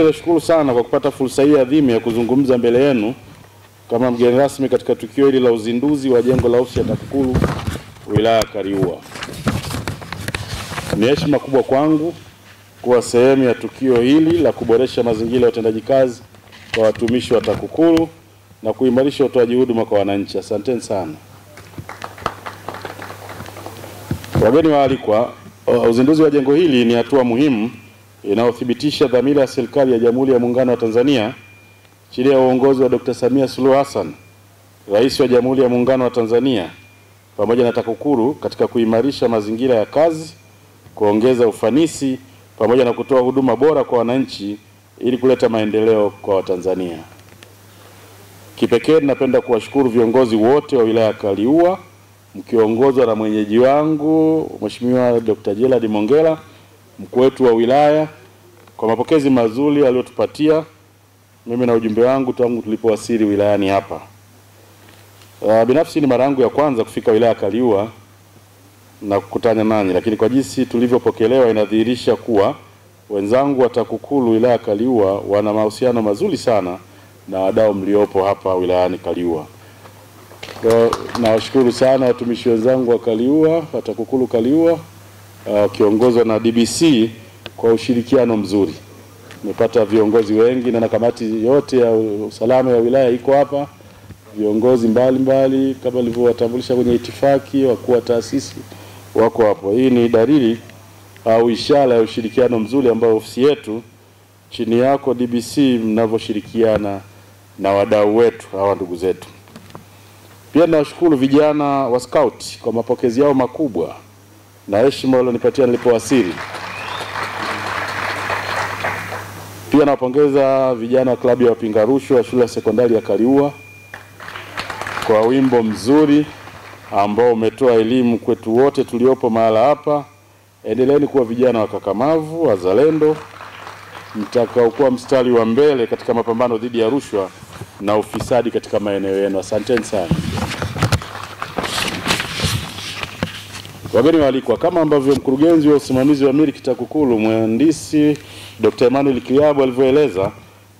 Nashukuru sana kwa kupata fursa hii adhimu ya kuzungumza mbele yenu kama mgeni rasmi katika tukio hili la uzinduzi wa jengo la ofisi ya TAKUKURU wilaya ya Kaliua. Ni heshima kubwa kwangu kuwa sehemu ya tukio hili la kuboresha mazingira ya utendaji kazi kwa watumishi wa TAKUKURU na kuimarisha utoaji huduma kwa wananchi. Asanteni sana. Wageni waalikwa, uzinduzi wa jengo hili ni hatua muhimu inayothibitisha dhamira ya serikali ya Jamhuri ya Muungano wa Tanzania chini ya uongozi wa Dr. Samia Suluhu Hassan, Rais wa Jamhuri ya Muungano wa Tanzania, pamoja na TAKUKURU katika kuimarisha mazingira ya kazi, kuongeza ufanisi pamoja na kutoa huduma bora kwa wananchi ili kuleta maendeleo kwa Watanzania. Kipekee napenda kuwashukuru viongozi wote wa wilaya ya Kaliua mkiongozwa na mwenyeji wangu Mheshimiwa Dr. Gerald Mongela, mkuu wetu wa wilaya, kwa mapokezi mazuri aliyotupatia mimi na ujumbe wangu tangu tulipowasili wilayani hapa. Binafsi ni mara yangu ya kwanza kufika wilaya ya Kaliua na kukutana nanyi, lakini kwa jinsi tulivyopokelewa inadhihirisha kuwa wenzangu wa TAKUKURU wilaya ya Kaliua wana mahusiano mazuri sana na wadau mliopo hapa wilayani Kaliua. Nawashukuru sana watumishi wenzangu wa Kaliua, wa TAKUKURU Kaliua, kiongozwa na DBC kwa ushirikiano mzuri. Nimepata viongozi wengi na kamati yote ya usalama ya wilaya iko hapa. Viongozi mbalimbali kama nilivyowatambulisha kwenye itifaki, wakuu wa taasisi wako hapo. Hii ni dalili au ishara ya ushirikiano mzuri ambao ofisi yetu chini yako DBC mnavyoshirikiana na wadau wetu hawa ndugu zetu. Pia nawashukuru vijana wa Scout kwa mapokezi yao makubwa na heshima walionipatia nilipowasili. Pia nawapongeza vijana wa klabu ya wapinga rushwa wa shule ya sekondari ya Kaliua kwa wimbo mzuri ambao umetoa elimu kwetu wote tuliopo mahala hapa. Endeleeni kuwa vijana wakakamavu, wazalendo, mtakaokuwa mstari wa mbele katika mapambano dhidi ya rushwa na ufisadi katika maeneo yenu. Asanteni sana. Wageni waalikwa, kama ambavyo mkurugenzi wa usimamizi wa miliki TAKUKURU Mhandisi Dr. Emmanuel Kiliabo alivyoeleza,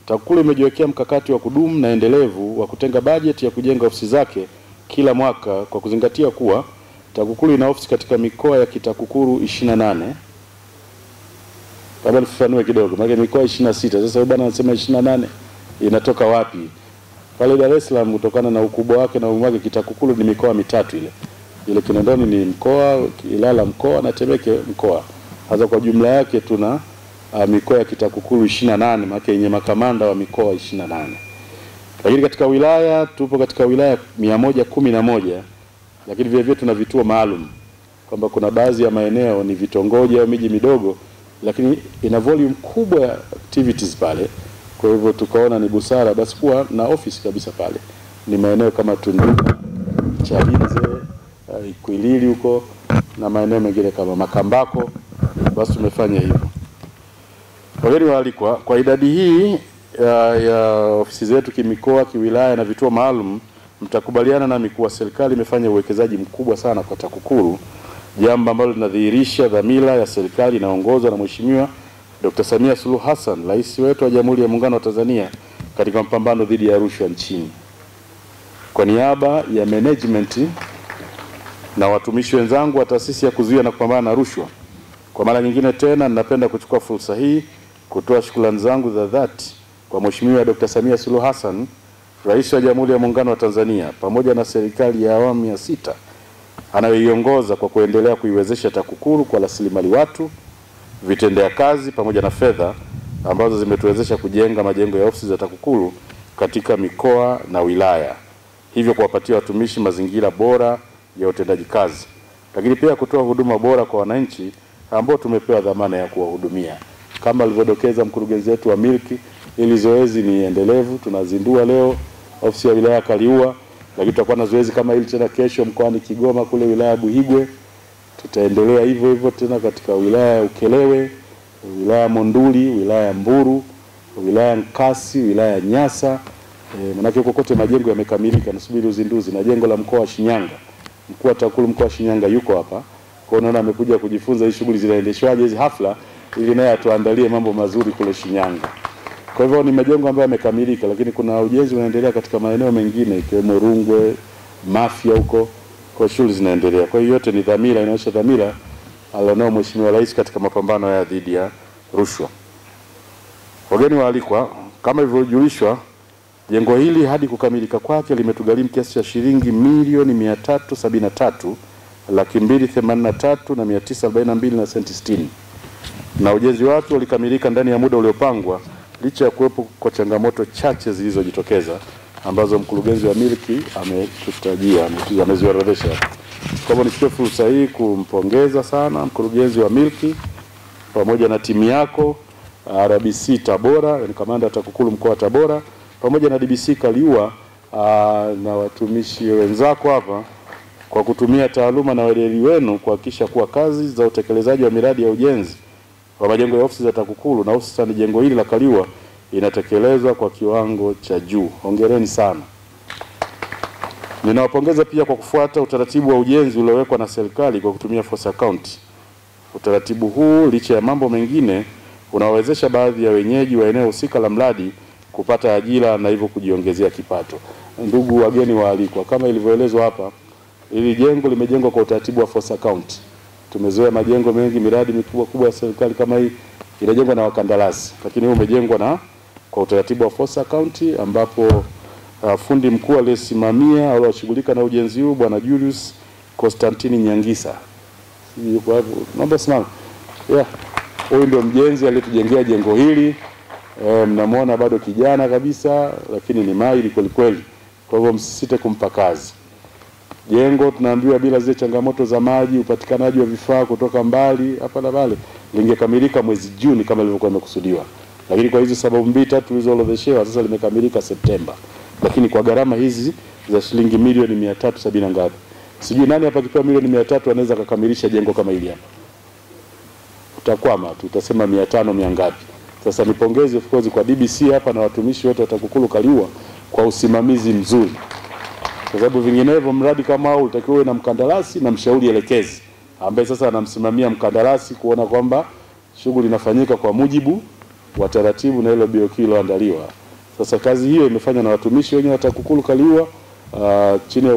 TAKUKURU imejiwekea mkakati wa kudumu na endelevu wa kutenga bajeti ya kujenga ofisi zake kila mwaka kwa kuzingatia kuwa TAKUKURU ina ofisi katika mikoa ya kitakukuru 28. Kabla nifafanue kidogo, maana mikoa 26. Sasa bwana anasema 28 inatoka wapi? Pale Dar es Salaam kutokana na ukubwa wake na umwage kitakukuru ni mikoa mitatu ile. Ile Kinondoni ni mkoa, Ilala mkoa na Temeke mkoa. Hasa kwa jumla yake tuna mikoa ya kitakukuru 28, maana yenye makamanda wa mikoa 28. Lakini katika wilaya tupo katika wilaya 111, lakini vile vile tuna vituo maalum kwamba kuna baadhi ya maeneo ni vitongoji au miji midogo lakini ina volume kubwa ya activities pale. Kwa hivyo tukaona ni busara basi kuwa na office kabisa pale. Ni maeneo kama Tunduma, Chalinze, Ikwilili huko na maeneo mengine kama Makambako. Basi tumefanya hivyo. Wageni waalikwa, kwa idadi hii ya ofisi zetu kimikoa, kiwilaya na vituo maalum, mtakubaliana nami kuwa serikali imefanya uwekezaji mkubwa sana kwa TAKUKURU, jambo ambalo linadhihirisha dhamira ya serikali inaongozwa na Mheshimiwa Dr. Samia Suluhu Hassan, Rais wetu wa Jamhuri ya Muungano wa Tanzania, katika mapambano dhidi ya rushwa nchini. Kwa niaba ya management na watumishi wenzangu wa taasisi ya kuzuia na kupambana na rushwa, kwa mara nyingine tena ninapenda kuchukua fursa hii kutoa shukrani zangu za dhati kwa Mheshimiwa Dr. Samia Suluhu Hassan, Rais wa Jamhuri ya Muungano wa Tanzania, pamoja na serikali ya awamu ya 6 anayoiongoza kwa kuendelea kuiwezesha TAKUKURU kwa rasilimali watu, vitendea kazi pamoja na fedha ambazo zimetuwezesha kujenga majengo ya ofisi za TAKUKURU katika mikoa na wilaya, hivyo kuwapatia watumishi mazingira bora ya utendaji kazi, lakini pia kutoa huduma bora kwa wananchi ambao tumepewa dhamana ya kuwahudumia. Kama alivyodokeza mkurugenzi wetu wa miliki, ili zoezi ni endelevu. Tunazindua leo ofisi ya wilaya Kaliua, lakini tutakuwa na zoezi kama hili tena kesho mkoani Kigoma kule wilaya Buhigwe. Tutaendelea hivyo hivyo tena katika wilaya ya Ukelewe, wilaya Monduli, wilaya Mburu, wilaya Nkasi, wilaya Nyasa. Manake kokote majengo yamekamilika, nasubiri uzinduzi. Na jengo la mkoa wa Shinyanga, mkuu wa TAKUKURU mkoa wa Shinyanga yuko hapa. Kwa naona amekuja kujifunza hii shughuli zinaendeshwaje hizi hafla, ili naye atuandalie mambo mazuri kule Shinyanga. Kwa hivyo ni majengo ambayo yamekamilika, lakini kuna ujenzi unaendelea katika maeneo mengine ikiwemo Rungwe, Mafia huko, kwa shughuli zinaendelea. Kwa hiyo yote ni dhamira, inaonyesha dhamira alionao Mheshimiwa Rais katika mapambano haya dhidi ya rushwa. Wageni waalikwa, kama ilivyojulishwa, jengo hili hadi kukamilika kwake limetugharimu kiasi cha shilingi milioni 373,283,942 na senti 60. Na ujenzi wake ulikamilika ndani ya muda uliopangwa licha ya kuwepo kwa changamoto chache zilizojitokeza ambazo mkurugenzi wa miliki ametutajia, ameziorodhesha. Kwa hivyo nichukue fursa hii kumpongeza sana mkurugenzi wa miliki pamoja na timu yako, RBC Tabora, yani kamanda TAKUKURU mkoa wa Tabora, pamoja na DBC Kaliua na watumishi wenzako hapa kwa kutumia taaluma na weledi wenu kuhakikisha kuwa kazi za utekelezaji wa miradi ya ujenzi wa majengo ya ofisi za TAKUKURU na hususan jengo hili la Kaliua inatekelezwa kwa kiwango cha juu. Hongereni sana. Ninawapongeza pia kwa kufuata utaratibu wa ujenzi uliowekwa na serikali kwa kutumia force account. Utaratibu huu licha ya mambo mengine unawezesha baadhi ya wenyeji wa eneo husika la mradi kupata ajira na hivyo kujiongezea kipato. Ndugu wageni waalikwa, kama ilivyoelezwa hapa, hili jengo limejengwa kwa utaratibu wa force account. Tumezoea majengo mengi, miradi mikubwa ya serikali kama hii inajengwa na wakandarasi, lakini huu umejengwa kwa utaratibu wa force account ambapo fundi mkuu aliyesimamia au washughulika na ujenzi huu Bwana Julius Constantini Nyangisa. Yuko hapo. Naomba simama. Huyu ndio mjenzi aliyetujengea jengo hili. Mnamuona bado kijana kabisa, lakini ni mahiri kweli kweli. Kwa hivyo msisite kumpa kazi. Jengo tunaambiwa bila zile changamoto za maji, upatikanaji wa vifaa kutoka mbali hapa na pale, lingekamilika mwezi Juni kama ilivyokuwa imekusudiwa. Lakini kwa hizo sababu mbili tatu tulizoorodheshewa sasa limekamilika Septemba. Lakini kwa gharama hizi za shilingi milioni 370 ngapi? Sijui nani hapa kipewa milioni 300 anaweza kukamilisha jengo kama hili hapa. Utakwama tu, utasema 500 ngapi. Sasa nipongeze of course kwa DBC hapa na watumishi wote wa TAKUKURU Kaliua kwa usimamizi mzuri. Kwa sababu vinginevyo mradi kama huu utakiwa uwe na mkandarasi na mshauri elekezi ambaye sasa anamsimamia mkandarasi kuona kwamba shughuli inafanyika kwa mujibu wa taratibu na ile BOQ iliyoandaliwa. Sasa kazi hiyo imefanywa na watumishi wenyewe wa TAKUKURU Kaliua chini ya